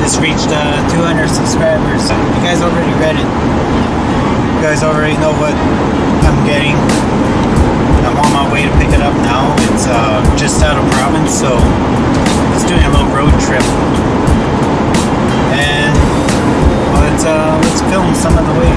This reached 200 subscribers. You guys already read it. You guys already know what I'm getting. I'm on my way to pick it up now. It's just out of province, so it's doing a little road trip. And let's film some of the way.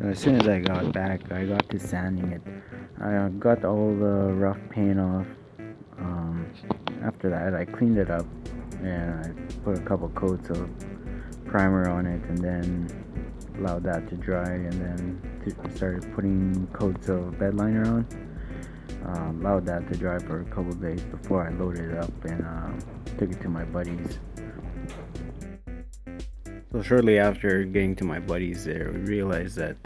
As soon as I got back, I got to sanding it. I got all the rough paint off. After that, I cleaned it up and I put a couple coats of primer on it, and then allowed that to dry, and then started putting coats of bed liner on. Allowed that to dry for a couple days before I loaded it up and took it to my buddies. So shortly after getting to my buddies there, we realized that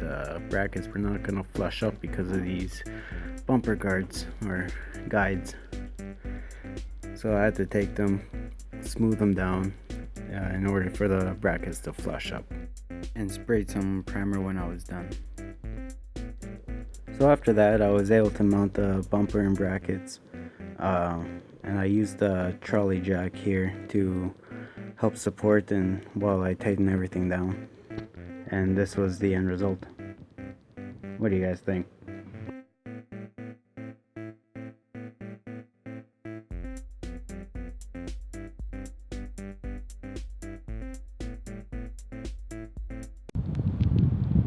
brackets were not going to flush up because of these bumper guards or guides. So I had to take them, smooth them down in order for the brackets to flush up, and sprayed some primer when I was done. So after that, I was able to mount the bumper and brackets, and I used the trolley jack here to help support and while I tighten everything down. And this was the end result. What do you guys think?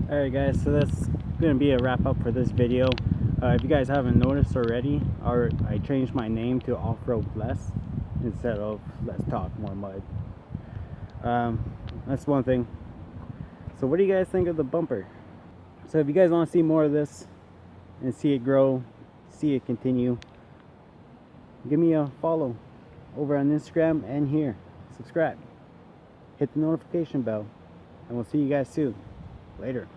Alright guys, so that's gonna be a wrap up for this video. If you guys haven't noticed already, I changed my name to Off-Road Less instead of Let's Talk More Mud. That's one thing. So what do you guys think of the bumper? So if you guys want to see more of this and see it grow, see it continue, give me a follow over on Instagram and here. Subscribe, hit the notification bell, and we'll see you guys soon. Later.